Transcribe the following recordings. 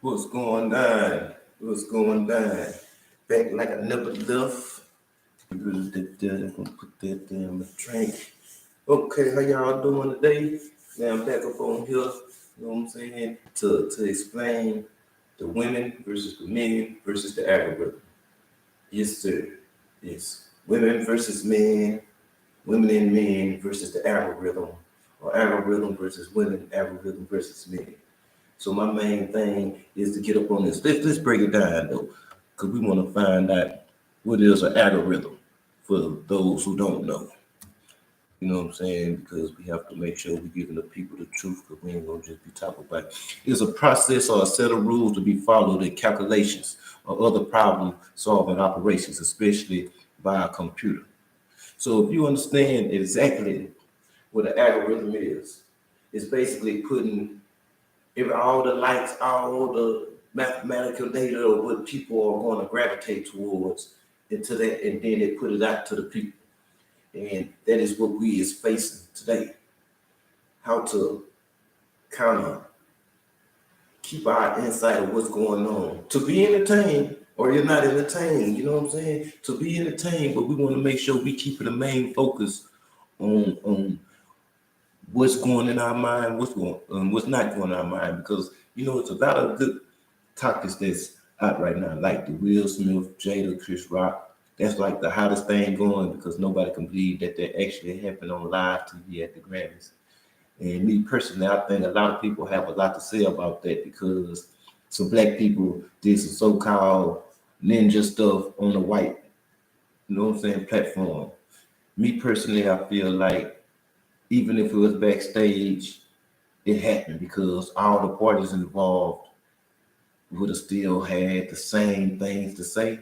What's going on? What's going on? Back like I never left. Really did that. I'm gonna put that there in the drink. Okay, how y'all doing today? Now I'm back up on here, you know what I'm saying, to explain the women versus the men versus the algorithm. Yes, sir. Yes. Women versus men, women and men versus the algorithm, or algorithm versus women, algorithm versus men. So my main thing is to get up on this. Let's break it down though, because we want to find out what is an algorithm for those who don't know. You know what I'm saying? Because we have to make sure we're giving the people the truth, because we ain't gonna just be talking about it. It's a process or a set of rules to be followed in calculations or other problem solving operations, especially by a computer. So if you understand exactly what an algorithm is, it's basically putting all the likes, all the mathematical data of what people are going to gravitate towards into that, and then they put it out to the people. And that is what we is facing today. How to kind of keep our insight of what's going on. To be entertained, or you're not entertained, you know what I'm saying? To be entertained, but we want to make sure we keep the main focus on what's going in our mind, what's not going in our mind, because it's a lot of good topics that's out right now, like the Will Smith, Jada, Chris Rock. That's like the hottest thing going because nobody can believe that that actually happened on live TV at the Grammys. And me personally, I think a lot of people have a lot to say about that because some black people did some so-called ninja stuff on the white, platform. Me personally, I feel like even if it was backstage, it happened because all the parties involved would have still had the same things to say.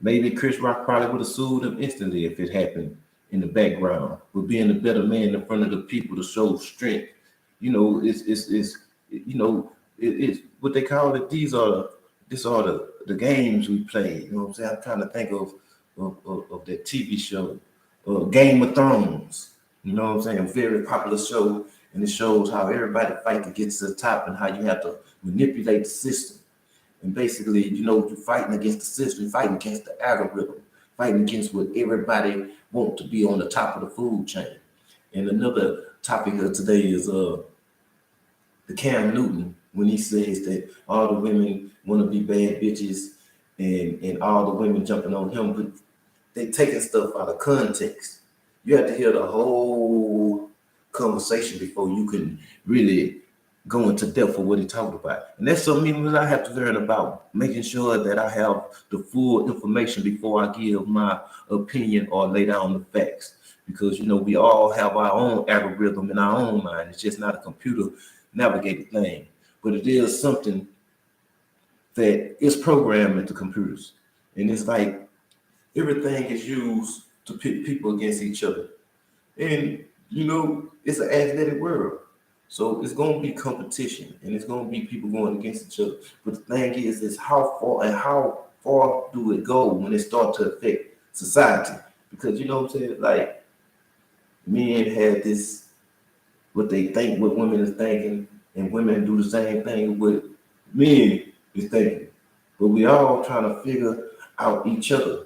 Maybe Chris Rock probably would have sued him instantly if it happened in the background. But being a better man in front of the people to show strength, it's it's what they call it. These are the games we play. You know what I'm saying? I'm trying to think of that TV show, Game of Thrones. You know what I'm saying? A very popular show, and it shows how everybody fight to get to the top and how you have to manipulate the system. And basically, you're fighting against the system, you're fighting against the algorithm, fighting against what everybody want to be on the top of the food chain. And another topic of today is the Cam Newton when he says that all the women want to be bad bitches and all the women jumping on him, but they taking stuff out of context. You have to hear the whole conversation before you can really go into depth of what he talked about. And that's something that I have to learn about, making sure that I have the full information before I give my opinion or lay down the facts. Because we all have our own algorithm in our own mind. It's just not a computer navigated thing. But it is something that is programmed into computers. And it's like everything is used to pit people against each other. And it's an athletic world. So it's gonna be competition and it's gonna be people going against each other. But the thing is how far do it go when it start to affect society? Because you know what I'm saying? Like men had this what they think what women is thinking, and women do the same thing what men is thinking. But we all trying to figure out each other.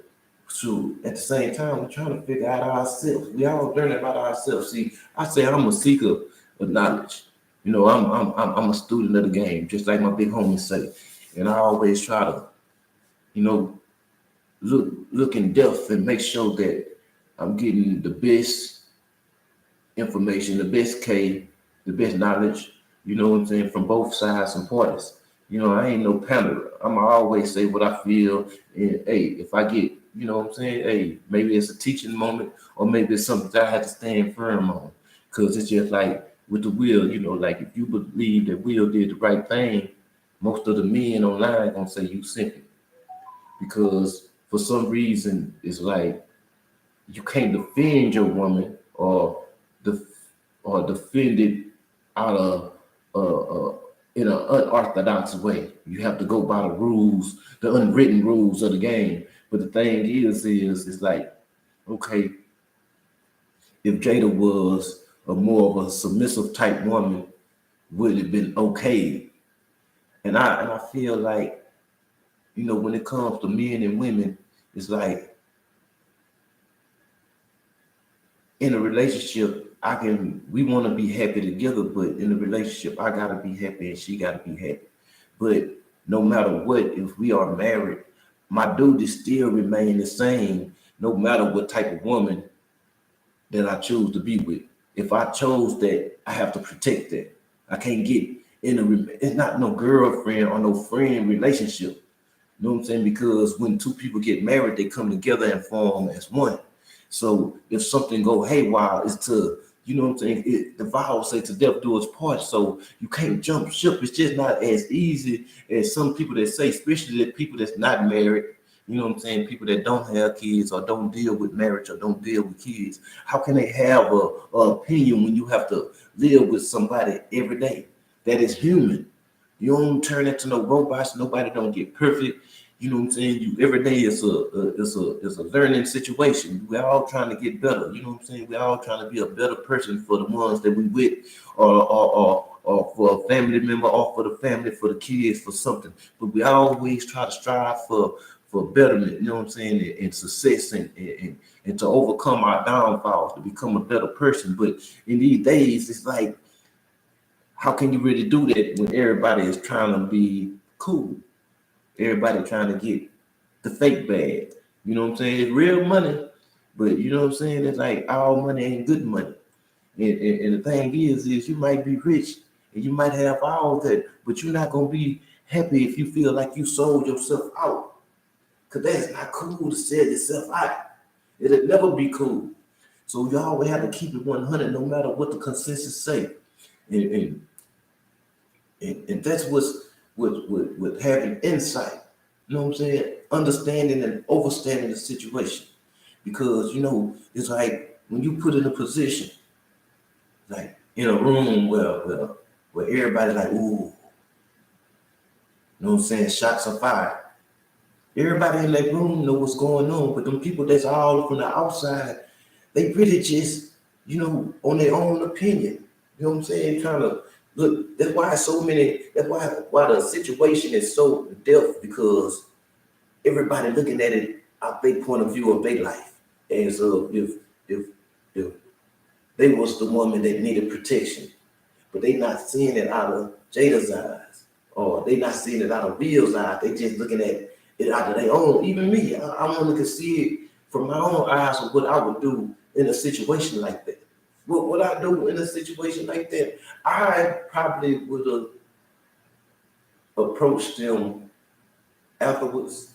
So at the same time, we're trying to figure out ourselves. We all learning about ourselves. See, I say I'm a seeker of knowledge. I'm a student of the game, just like my big homies say. And I always try to, you know, look in depth and make sure that I'm getting the best information, the best K, the best knowledge, what I'm saying, from both sides and parties. I ain't no panderer. I'ma always say what I feel. And hey, if I get, what I'm saying, hey, maybe it's a teaching moment or maybe it's something that I have to stand firm on. Cause it's just like with the will, like if you believe that Will did the right thing, most of the men online gonna say you simping. Because for some reason it's like you can't defend your woman or def- or defend it out of in an unorthodox way. You have to go by the rules, the unwritten rules of the game. But the thing is it's like, okay, if Jada was a more of a submissive type woman, would it have been okay? And I feel like, when it comes to men and women, it's like in a relationship, we want to be happy together, but in a relationship, I gotta be happy and she gotta be happy. But no matter what, if we are married, my duty still remain the same, no matter what type of woman that I choose to be with. If I chose that, I have to protect that. I can't get it's not no girlfriend or no friend relationship. You know what I'm saying? Because when two people get married, they come together and form as one. So if something go haywire, it's to, you know what I'm saying? The vow say to death do us part. So you can't jump ship. It's just not as easy as some people that say, especially the people that's not married. You know what I'm saying? People that don't have kids or don't deal with marriage or don't deal with kids. How can they have a opinion when you have to live with somebody every day that is human? You don't turn into no robots. Nobody don't get perfect. You know what I'm saying? You every day is a learning situation. We're all trying to get better. You know what I'm saying? We're all trying to be a better person for the ones that we with, or for a family member, or for the family, for the kids, for something. But we always try to strive for betterment. You know what I'm saying? And success and to overcome our downfalls, to become a better person. But in these days, it's like, how can you really do that when everybody is trying to be cool? Everybody trying to get the fake bag. You know what I'm saying? It's real money, but you know what I'm saying? It's like all money ain't good money. And the thing is you might be rich and you might have all that, but you're not gonna be happy if you feel like you sold yourself out. Cause that's not cool to sell yourself out. It'll never be cool. So you always have to keep it 100, no matter what the consensus say. And, and and that's what's with having insight. You know what I'm saying? Understanding and overstanding the situation. Because it's like when you put in a position, like in a room where everybody like, ooh, you know what I'm saying, shots are fired. Everybody in that room know what's going on, but them people that's all from the outside, they really just, on their own opinion. You know what I'm saying? Trying to look. That's why so many. That's why the situation is so deaf, because everybody looking at it out their point of view of their life. And so if they was the woman that needed protection, but they not seeing it out of Jada's eyes, or they not seeing it out of Bill's eyes. They just looking at it out of their own. Even me, I only can see it from my own eyes of what I would do in a situation like that. What would I do in a situation like that? I probably would have approached them afterwards.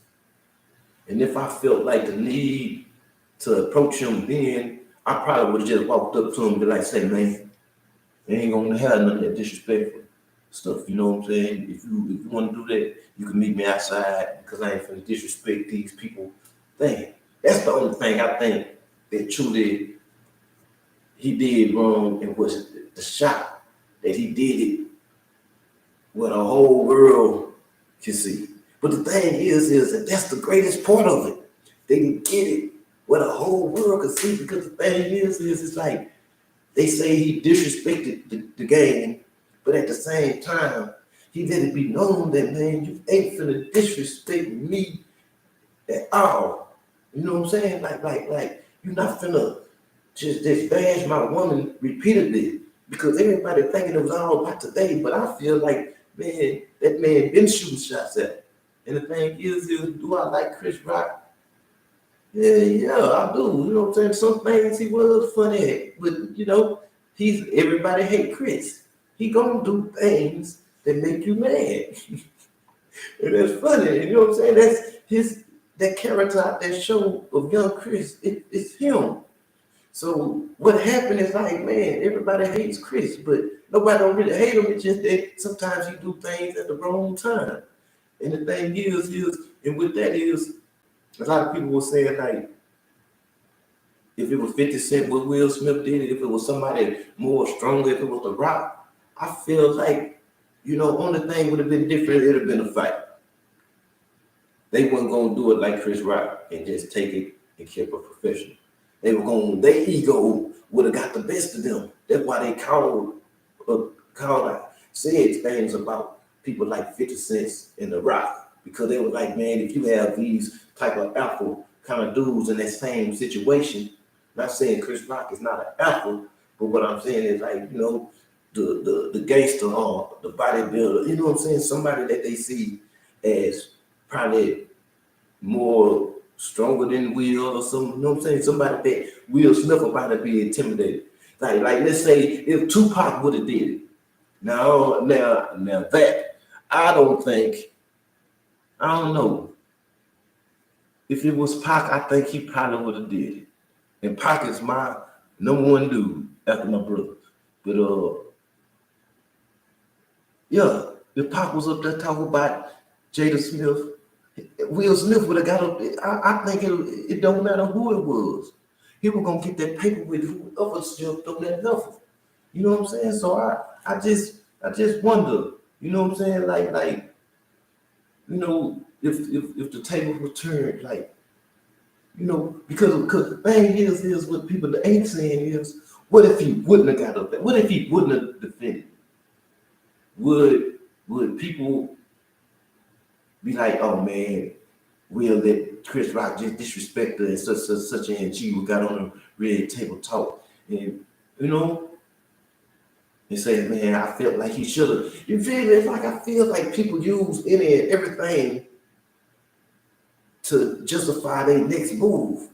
And if I felt like the need to approach him then, I probably would have just walked up to him and be like, say, man, they ain't gonna have none of that disrespectful stuff. You know what I'm saying? If you want to do that, you can meet me outside, because I ain't finna disrespect these people. That's the only thing I think that truly he did wrong, and was the shot that he did it where the whole world can see. But the thing is that that's the greatest part of it. They can get it where the whole world can see, because the thing is it's like they say he disrespected the game, but at the same time, he let it be known that, man, you ain't finna disrespect me at all. You know what I'm saying? Like you're not finna just bash my woman repeatedly, because everybody thinking it was all about today. But I feel like, man, that man been shooting shots at him. And the thing is do I like Chris Rock? Yeah, I do. You know what I'm saying? Some things he was funny at, but he's everybody hate Chris. He gonna do things that make you mad. And that's funny. You know what I'm saying? That's that character out that show of young Chris. It's him. So what happened is, like, man, everybody hates Chris, but nobody don't really hate him. It's just that sometimes he do things at the wrong time. And the thing is, and with that is, a lot of people will say, like, if it was 50 Cent, what Will Smith did it, if it was somebody more stronger, if it was The Rock, I feel like, only thing would have been different, it would have been a fight. They weren't going to do it like Chris Rock and just take it and keep it professional. They were going, their ego would have got the best of them. That's why they said things about people like 50 Cent and The Rock, because they were like, man, if you have these type of alpha kind of dudes in that same situation, not saying Chris Rock is not an alpha, but what I'm saying is like, the gangster or the bodybuilder, you know what I'm saying? Somebody that they see as probably more stronger than Will or something, you know what I'm saying? Somebody that Will Smith about to be intimidated. Like let's say if Tupac would have did it. Now that I don't know. If it was Pac, I think he probably would have did it. And Pac is my number one dude after my brother. But yeah, if Pac was up there talking about Jada Smith, Will Smith would have got up there. I think it don't matter who it was. He was gonna get that paper with whoever stepped on that level. You know what I'm saying? So I just wonder, you know what I'm saying? Like, if the table was turned, like, because the thing is what people ain't saying is, what if he wouldn't have got up there? What if he wouldn't have defended? Would people be like, oh man, we'll let Chris Rock just disrespect her and such and she got on a red table talk and and say, man, I felt like he should have. You feel me? It's like I feel like people use any and everything to justify their next move.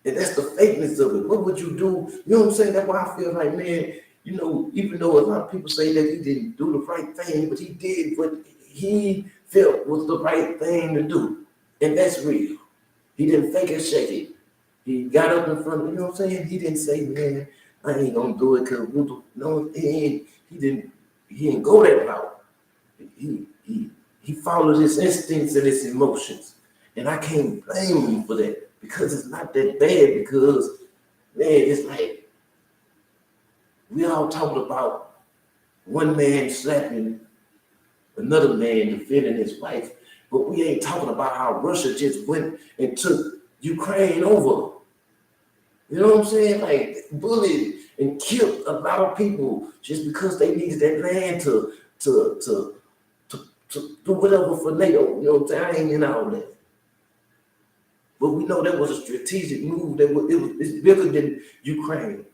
And that's the fakeness of it. What would you do? You know what I'm saying? That's why I feel like, man, even though a lot of people say that he didn't do the right thing, but he did what he felt was the right thing to do. And that's real. He didn't fake and shake it. He got up in front of, you know what I'm saying? He didn't say, man, I ain't gonna do it because no, he didn't go that route. He followed his instincts and his emotions. And I can't blame him for that because it's not that bad because, man, it's like we all talking about one man slapping another man defending his wife, but we ain't talking about how Russia just went and took Ukraine over. You know what I'm saying? Like bullied and killed a lot of people just because they needed that land to do whatever for NATO. You know what I'm saying? I ain't in all that. But we know that was a strategic move. It's bigger than Ukraine.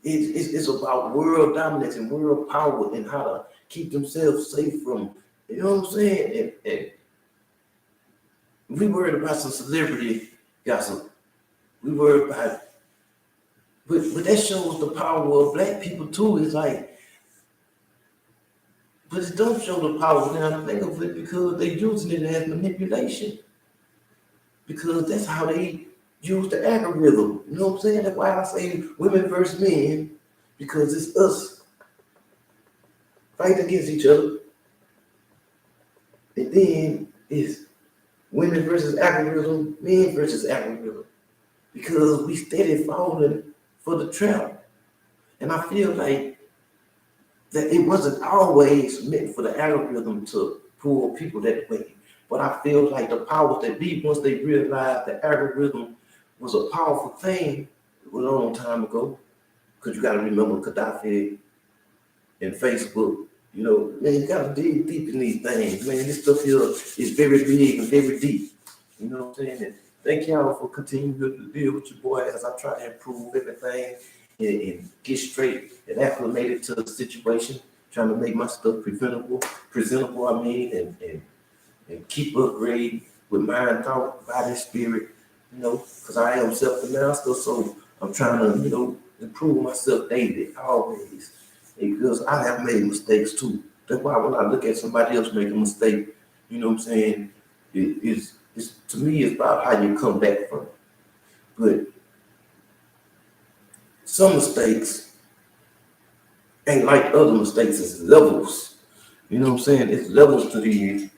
It's about world dominance and world power and how to keep themselves safe from, you know what I'm saying? And we worried about some celebrity gossip. We worried about, but that shows the power of black people too. It's like, but it don't show the power now to think of it because they're using it as manipulation. Because that's how they use the algorithm. You know what I'm saying? That's why I say women versus men, because it's us fighting against each other. And then it's women versus algorithm, men versus algorithm. Because we steady falling for the trap. And I feel like that it wasn't always meant for the algorithm to pull people that way. But I feel like the powers that be, once they realized the algorithm was a powerful thing a long time ago, because you got to remember Gaddafi and Facebook, man, you got to dig deep in these things, man. This stuff here is very big and very deep. You know what I'm saying? And thank y'all for continuing to deal with your boy as I try to improve everything and get straight and acclimated to the situation, trying to make my stuff presentable, and keep upgrading with mind, thought, body, spirit, because I am self-master, so I'm trying to, improve myself daily, always, because I have made mistakes too. That's why when I look at somebody else make a mistake, you know what I'm saying, it's to me, it's about how you come back from it. But some mistakes ain't like other mistakes, it's levels. You know what I'm saying? It's levels to these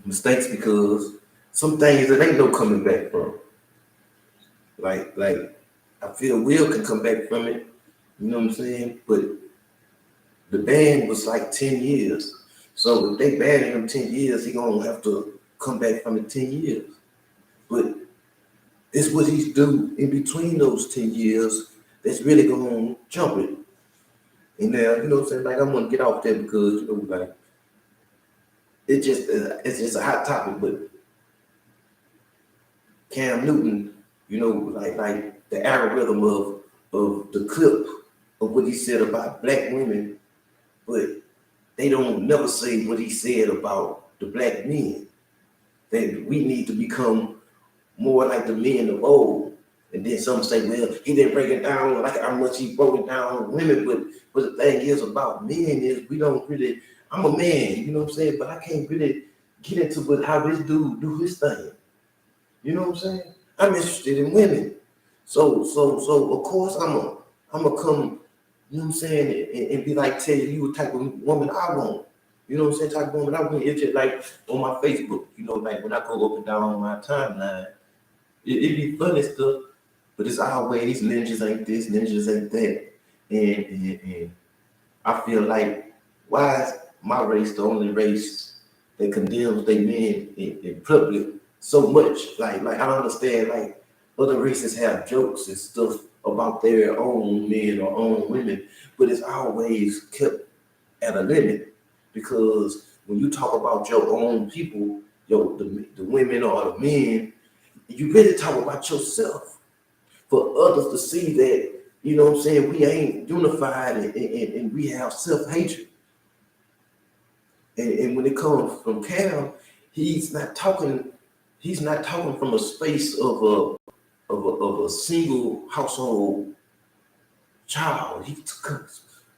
mistakes because some things that ain't no coming back from. Like I feel Will can come back from it, you know what I'm saying? But the ban was like 10 years. So if they ban him 10 years, he gonna have to come back from it 10 years. But it's what he's do in between those 10 years that's really gonna jump it. And now, you know what I'm saying? Like, I'm gonna get off that because, you know, like, it's just a hot topic, but Cam Newton, you know, like the algorithm of the clip of what he said about black women, but they don't never say what he said about the black men. That we need to become more like the men of old. And then some say, well, he didn't break it down like how much he broke it down on women, but the thing is about men is we don't really. I'm a man, you know what I'm saying, but I can't really get into how this dude do his thing. You know what I'm saying? I'm interested in women. So of course I'm a come, you know what I'm saying, and be like, tell you what type of woman I want. You know what I'm saying? Type of woman I want. It's just like on my Facebook, you know, like when I go up and down on my timeline, it be funny stuff, but it's always ninjas ain't this, ninjas ain't that. And I feel like, why is my race the only race that condemns their men in public so much? Like I don't understand, like other races have jokes and stuff about their own men or own women, but it's always kept at a limit, because when you talk about your own people, the women or the men, you really talk about yourself for others to see that, you know what I'm saying, we ain't unified and we have self-hatred. And when it comes from Cam, he's not talking from a space of a single household child. He's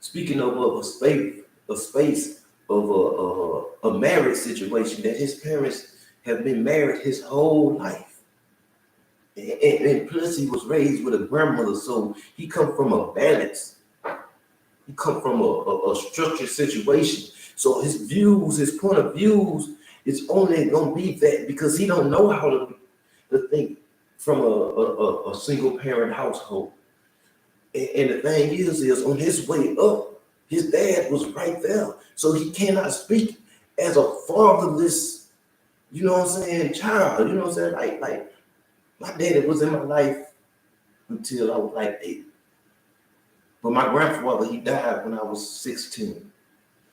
speaking of a space of a marriage situation that his parents have been married his whole life. And plus he was raised with a grandmother, so he come from a balance. He come from a structured situation. So his point of views is only gonna be that because he don't know how to think from a single parent household. And the thing is on his way up, his dad was right there. So he cannot speak as a fatherless, you know what I'm saying, child. You know what I'm saying? Like my daddy was in my life until I was like 8. But my grandfather, he died when I was 16.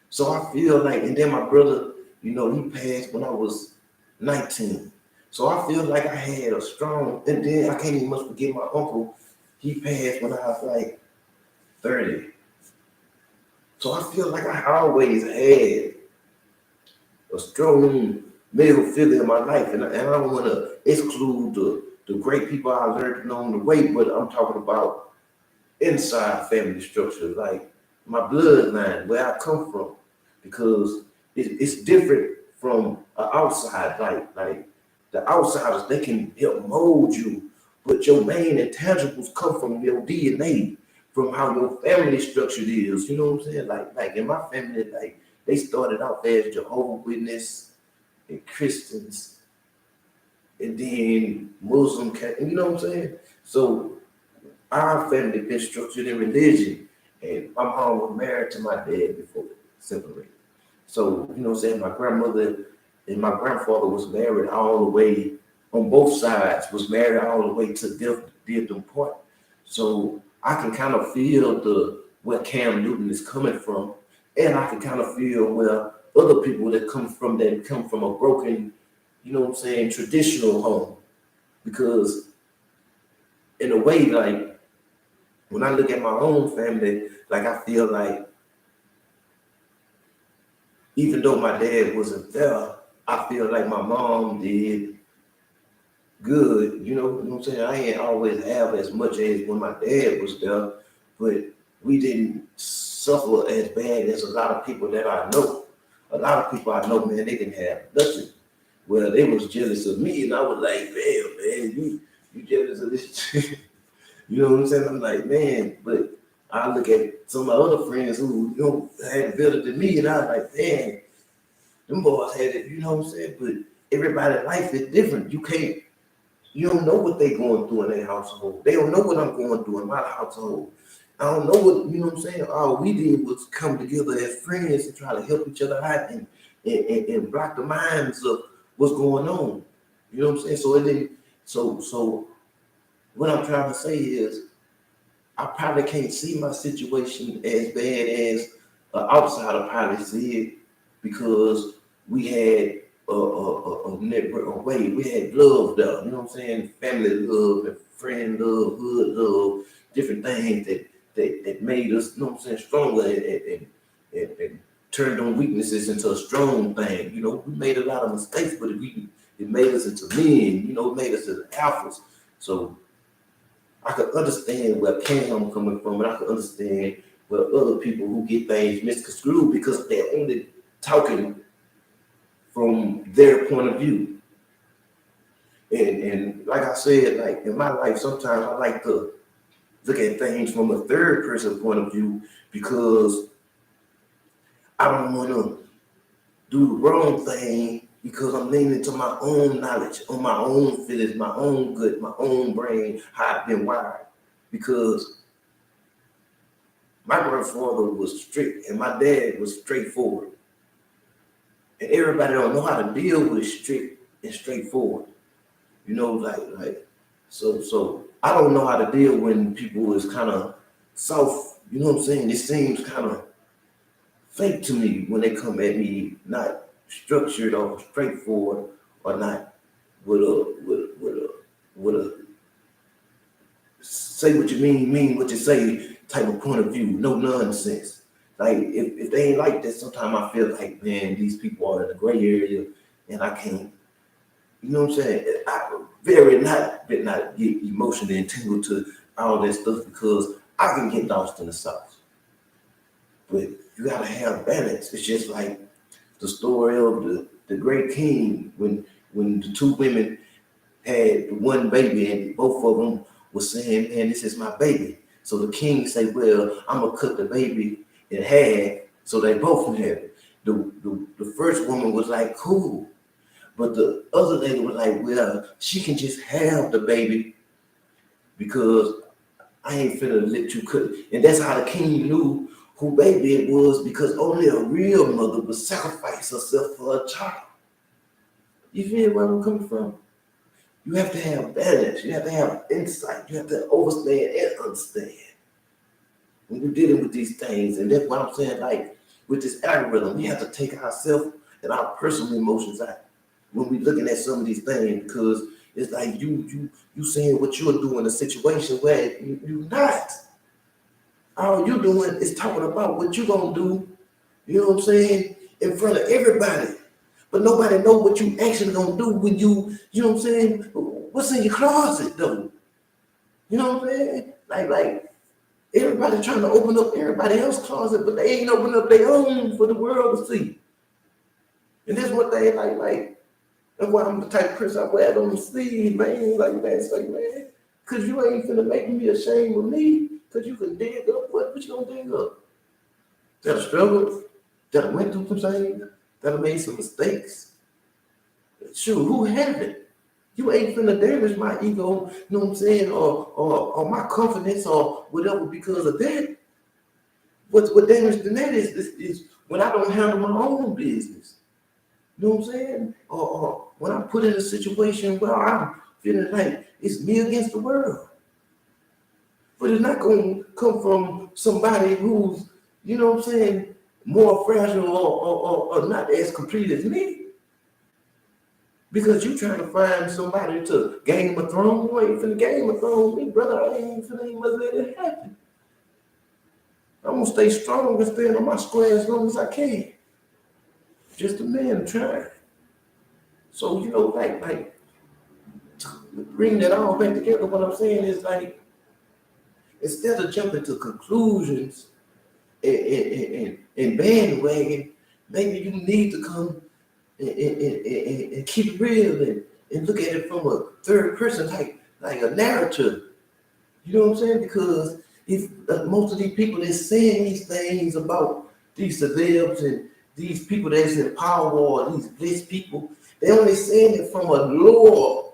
So I feel like, and then my brother, you know, he passed when I was 19. So I feel like I had a strong, and then I can't even much forget my uncle. He passed when I was like 30. So I feel like I always had a strong male figure in my life. And I don't want to exclude the great people I learned along the way, but I'm talking about inside family structure, like my bloodline, where I come from, because it's different from outside. Like the outsiders, they can help mold you, but your main intangibles come from your DNA, from how your family structure is. You know what I'm saying? Like in my family, like they started out as Jehovah's Witness and Christians, and then Muslim, you know what I'm saying? So our family been structured in religion, and my mom was married to my dad before they separated. So, you know what I'm saying, my grandmother and my grandfather was married all the way on both sides, was married all the way to death did them part. So I can kind of feel where Cam Newton is coming from, and I can kind of feel where other people that come from a broken, you know what I'm saying, traditional home. Because in a way, like when I look at my own family, like I feel like even though my dad wasn't there, I feel like my mom did good. You know what I'm saying? I ain't always have as much as when my dad was there, but we didn't suffer as bad as a lot of people that I know. A lot of people I know, man, they didn't have nothing. Well, they was jealous of me, and I was like, man, you jealous of this? You know what I'm saying? I'm like, man, but I look at some of my other friends who, you know, had it better than me, and I was like, man, them boys had it, you know what I'm saying? But everybody's life is different. You don't know what they going through in their household. They don't know what I'm going through in my household. I don't know what, you know what I'm saying? All we did was come together as friends and try to help each other out and block the minds of what's going on. You know what I'm saying? So what I'm trying to say is, I probably can't see my situation as bad as an outsider probably see it because we had a network away. We had love there, you know what I'm saying? Family love and friend love, hood love, different things that made us, you know what I'm saying, stronger and turned on weaknesses into a strong thing. You know, we made a lot of mistakes, but it made us into men, you know, it made us into alphas. So I could understand where Cam coming from, and I could understand where other people who get things misconstrued because they're only talking from their point of view. And like I said, like in my life, sometimes I like to look at things from a third person point of view because I don't want to do the wrong thing because I'm leaning to my own knowledge, on my own feelings, my own good, my own brain, how I've been wired. Because my grandfather was strict and my dad was straightforward. And everybody don't know how to deal with strict and straightforward. You know, so I don't know how to deal when people is kind of soft, you know what I'm saying? It seems kind of fake to me when they come at me not structured or straightforward or not with a say what you mean what you say type of point of view, no nonsense. Like if they ain't like that, sometimes I feel like, man, these people are in the gray area and I can't, you know what I'm saying? I very not get emotionally entangled to all that stuff because I can get lost in the sauce. But you gotta have balance. It's just like the story of the great king when the two women had one baby and both of them was saying, man, this is my baby. So the king said, well, I'm gonna cut the baby in half so they both can have it. The first woman was like, cool. But the other lady was like, well, she can just have the baby because I ain't finna let you cut it. And that's how the king knew who baby it was because only a real mother would sacrifice herself for a child. You feel where I'm coming from? You have to have balance. You have to have insight. You have to understand and understand when you're dealing with these things. And that's what I'm saying. Like with this algorithm, we have to take ourselves and our personal emotions out when we're looking at some of these things because it's like you saying what you're doing in a situation where you're not. All you're doing is talking about what you're gonna do. You know what I'm saying? In front of everybody. But nobody know what you actually gonna do when you know what I'm saying? What's in your closet though? You know what I'm saying? Like everybody trying to open up everybody else's closet, but they ain't open up their own for the world to see. And that's what they like. That's why I'm the type of person I wear it on the sleeve, man. Like man, it's like man, cause you ain't finna make me ashamed of me, cause you can dig up what you gonna dig up? That I struggled, that I went through some things, that I made some mistakes. Shoot, who haven't? You ain't finna damage my ego, you know what I'm saying, or my confidence or whatever because of that. What damage than that is when I don't handle my own business. You know what I'm saying? Or when I'm put in a situation where I'm feeling like it's me against the world. But it's not gonna come from somebody who's, you know what I'm saying, more fragile or not as complete as me. Because you trying to find somebody to Game of Thrones. You ain't finna Game of Thrones me, brother. I ain't finna even let it happen. I'm gonna stay strong and stay on my square as long as I can. Just a man trying. So, you know, like bring that all back together. What I'm saying is like, instead of jumping to conclusions and bandwagon, maybe you need to come and keep it real and look at it from a third person, like a narrative. You know what I'm saying? Because if most of these people that's saying these things about these celebs and these people that's in power or these people, they only saying it from a lower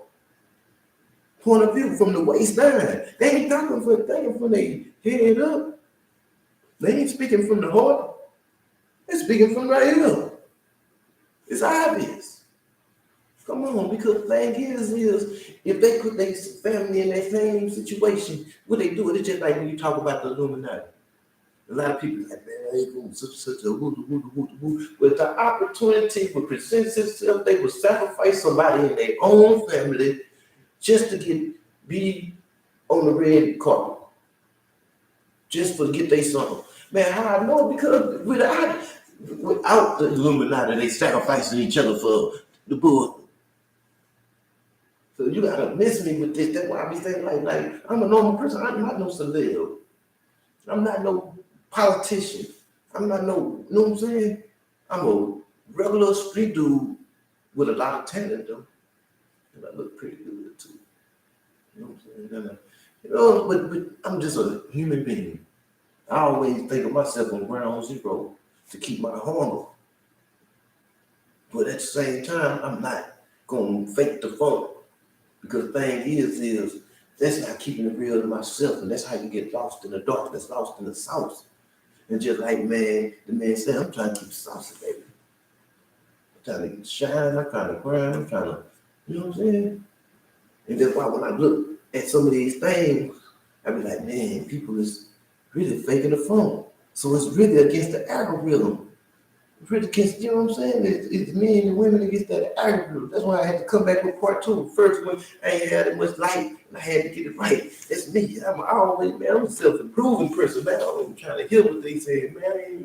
point of view, from the waist down. They ain't talking from their head up. They ain't speaking from the heart. They're speaking from right here. It's obvious. Come on, because the thing is if they put their family in that same situation, what they do, it's just like when you talk about the Illuminati. A lot of people like, man, I ain't going to such a woo. But the opportunity would present itself, they would sacrifice somebody in their own family just to be on the red carpet, just to get their son. Man, how I know? Because without the Illuminati, they sacrificing each other for the bull. So you gotta miss me with this. That's why I be saying like I'm a normal person. I'm not no celeb. I'm not no politician. I'm not no, you know what I'm saying? I'm a regular street dude with a lot of talent though. And I look pretty good too. You know what I'm saying? But I'm just a human being. I always think of myself on ground zero to keep my humble. But at the same time, I'm not gonna fake the funk. Because the thing is that's not keeping it real to myself, and that's how you get lost in the darkness, lost in the sauce. And just like man, the man said, I'm trying to keep saucy, baby. I'm trying to shine, I'm trying to grind, I'm trying to, you know what I'm saying? And that's why when I look at some of these things, I be like, man, people is really faking the phone. So it's really against the algorithm. Pretty against, you know what I'm saying? It's men and women against that algorithm. That's why I had to come back with part two. First one, I ain't had that much light, and I had to get it right. That's me. I'm always, man, I'm a self-improving person, man. I'm trying to hear what they say, man.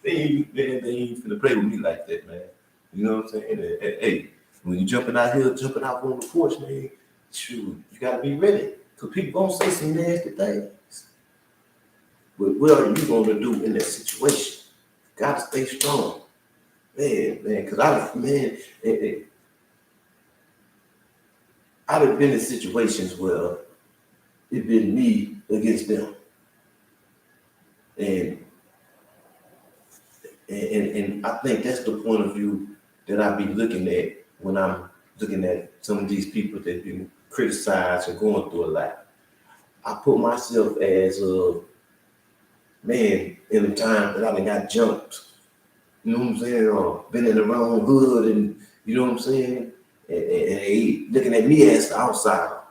They ain't finna play with me like that, man. You know what I'm saying? Hey, when you jumping out here, jumping out on the porch, man, shoot, you gotta be ready. Because people gonna say some nasty things. But what are you gonna do in that situation? Gotta stay strong, man. Because I've been in situations where it's been me against them, and I think that's the point of view that I be looking at when I'm looking at some of these people that been criticized and going through a lot. I put myself as a man in the time that I done got jumped. You know what I'm saying? Or been in the wrong hood, and you know what I'm saying? And they looking at me as the outsider.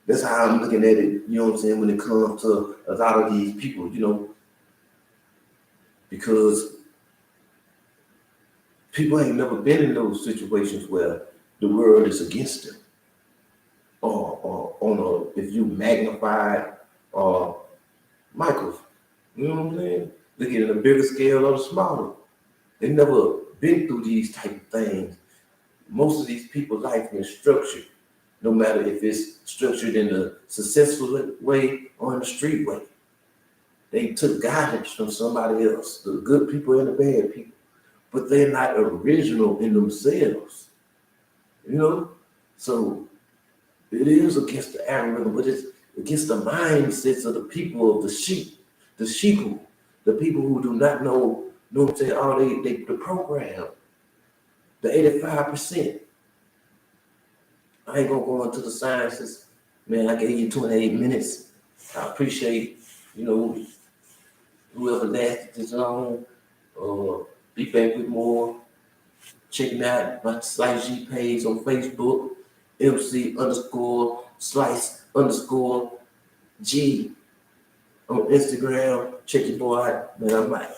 That's how I'm looking at it, you know what I'm saying, when it comes to a lot of these people, you know, because people ain't never been in those situations where the world is against them. Or on if you magnify or micro, you know what I'm saying? Look at a bigger scale or the smaller. They never been through these type of things. Most of these people's life is structured, no matter if it's structured in a successful way or in the street way. They took guidance from somebody else, the good people and the bad people, but they're not original in themselves, you know? So it is against the algorithm, but it's against the mindsets of the people of the sheeple, the people who do not know what I'm saying, all the program, the 85%. I ain't gonna go into the sciences. Man, I gave you 28 minutes. I appreciate, you know, whoever lasted this long. Be back with more. Check me out my SlyseG page on Facebook, MC_Slice_G on Instagram. Check your boy out. Man, I'm out.